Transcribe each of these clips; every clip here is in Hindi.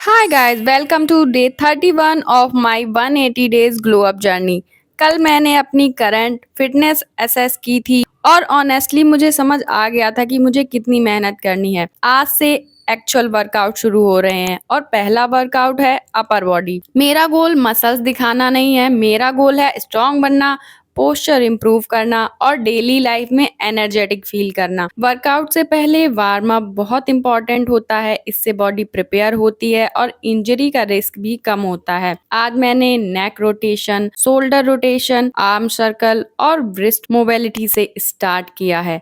Hi guys, welcome to day 31 of my 180 days glow up journey. कल मैंने अपनी करंट फिटनेस असेस की थी और ऑनेस्टली मुझे समझ आ गया था कि मुझे कितनी मेहनत करनी है। आज से एक्चुअल वर्कआउट शुरू हो रहे हैं और पहला वर्कआउट है अपर बॉडी। मेरा गोल मसल्स दिखाना नहीं है, मेरा गोल है स्ट्रांग बनना, पोस्चर इंप्रूव करना और डेली लाइफ में एनर्जेटिक फील करना। वर्कआउट से पहले वार्म अप बहुत इंपॉर्टेंट होता है, इससे बॉडी प्रिपेयर होती है और इंजरी का रिस्क भी कम होता है। आज मैंने neck rotation, shoulder rotation, arm circle और ब्रिस्ट मोबिलिटी से स्टार्ट किया है।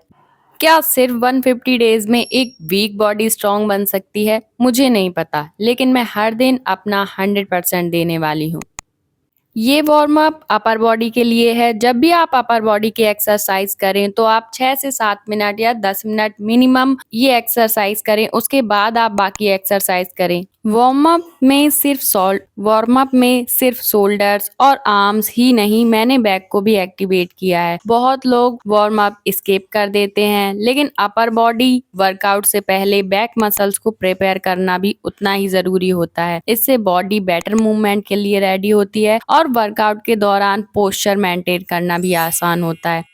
क्या सिर्फ 150 डेज में एक वीक बॉडी स्ट्रांग बन सकती है? मुझे नहीं पता, लेकिन मैं हर दिन अपना 100% देने वाली हूँ। ये वार्म अप अपर बॉडी के लिए है। जब भी आप अपर बॉडी की एक्सरसाइज करें तो आप 6 से 7 मिनट या 10 मिनट मिनिमम ये एक्सरसाइज करें, उसके बाद आप बाकी एक्सरसाइज करें। वार्म अप में सिर्फ शोल्डर्स और आर्म्स ही नहीं, मैंने बैक को भी एक्टिवेट किया है। बहुत लोग वार्म अप स्किप कर देते हैं, लेकिन अपर बॉडी वर्कआउट से पहले बैक मसल्स को प्रिपेयर करना भी उतना ही जरूरी होता है। इससे बॉडी बेटर मूवमेंट के लिए रेडी होती है और वर्कआउट के दौरान पोस्चर मेंटेन करना भी आसान होता है।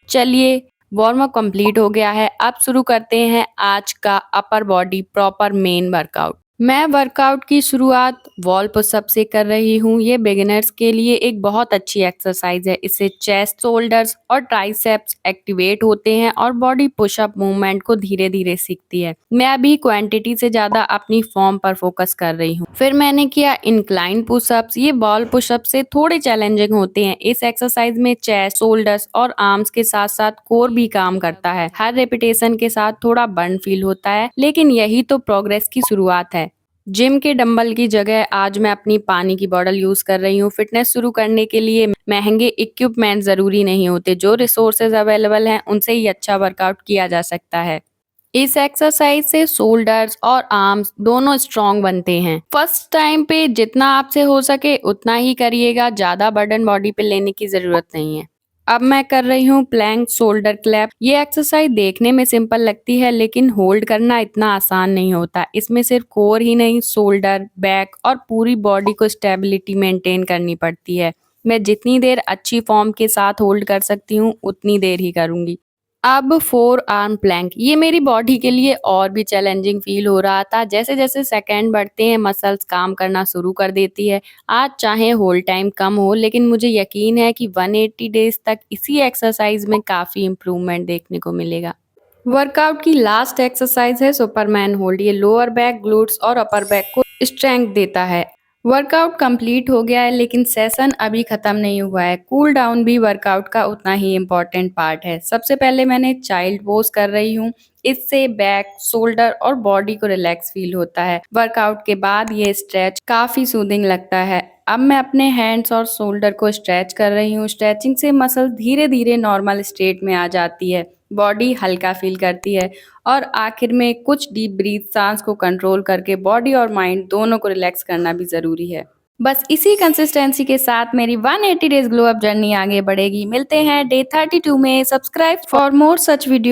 चलिए, वार्म अप कंप्लीट हो गया है, अब शुरू करते हैं आज का upper body proper main workout. मैं वर्कआउट की शुरुआत वॉल पुशअप से कर रही हूँ। ये बिगिनर्स के लिए एक बहुत अच्छी एक्सरसाइज है। इससे चेस्ट, शोल्डर्स और ट्राइसेप्स एक्टिवेट होते हैं और बॉडी पुशअप मूवमेंट को धीरे धीरे सीखती है। मैं अभी क्वांटिटी से ज्यादा अपनी फॉर्म पर फोकस कर रही हूँ। फिर मैंने किया इंक्लाइन पुशअप्स। ये बॉल पुशअप से थोड़े चैलेंजिंग होते हैं। इस एक्सरसाइज में चेस्ट, शोल्डर्स और आर्म्स के साथ साथ कोर भी काम करता है। हर रेपिटेशन के साथ थोड़ा बर्न फील होता है, लेकिन यही तो प्रोग्रेस की शुरुआत है। जिम के डंबल की जगह आज मैं अपनी पानी की बॉटल यूज कर रही हूँ। फिटनेस शुरू करने के लिए महंगे इक्विपमेंट जरूरी नहीं होते, जो रिसोर्सेज अवेलेबल हैं उनसे ही अच्छा वर्कआउट किया जा सकता है। इस एक्सरसाइज से शोल्डर्स और आर्म्स दोनों स्ट्रांग बनते हैं। फर्स्ट टाइम पे जितना आपसे हो सके उतना ही करिएगा, ज्यादा बर्डन बॉडी पे लेने की जरूरत नहीं है। अब मैं कर रही हूँ प्लैंक शोल्डर क्लैप। ये एक्सरसाइज देखने में सिंपल लगती है, लेकिन होल्ड करना इतना आसान नहीं होता। इसमें सिर्फ कोर ही नहीं, शोल्डर, बैक और पूरी बॉडी को स्टेबिलिटी मेंटेन करनी पड़ती है। मैं जितनी देर अच्छी फॉर्म के साथ होल्ड कर सकती हूँ उतनी देर ही करूंगी। अब फोर आर्म प्लैंक। ये मेरी बॉडी के लिए और भी चैलेंजिंग फील हो रहा था। जैसे जैसे सेकंड बढ़ते हैं मसल्स काम करना शुरू कर देती है। आज चाहे होल्ड टाइम कम हो, लेकिन मुझे यकीन है कि 180 डेज तक इसी एक्सरसाइज में काफी इम्प्रूवमेंट देखने को मिलेगा। वर्कआउट की लास्ट एक्सरसाइज है सुपरमैन होल्ड। ये लोअर बैक, ग्लूट्स और अपर बैक को स्ट्रेंथ देता है। वर्कआउट कंप्लीट हो गया है, लेकिन सेशन अभी खत्म नहीं हुआ है। कूल डाउन भी वर्कआउट का उतना ही इम्पोर्टेंट पार्ट है। सबसे पहले मैंने चाइल्ड पोज कर रही हूँ। इससे बैक, शोल्डर और बॉडी को रिलैक्स फील होता है। वर्कआउट के बाद ये स्ट्रेच काफी सूदिंग लगता है। अब मैं अपने हैंड्स और शोल्डर को स्ट्रेच कर रही हूँ। स्ट्रेचिंग से मसल धीरे धीरे नॉर्मल स्टेट में आ जाती है, बॉडी हल्का फील करती है और आखिर में कुछ डीप ब्रीथ, सांस को कंट्रोल करके बॉडी और माइंड दोनों को रिलैक्स करना भी जरूरी है। बस इसी कंसिस्टेंसी के साथ मेरी 180 डेज ग्लो अप जर्नी आगे बढ़ेगी। मिलते हैं डे 32 में। Subscribe for more such video.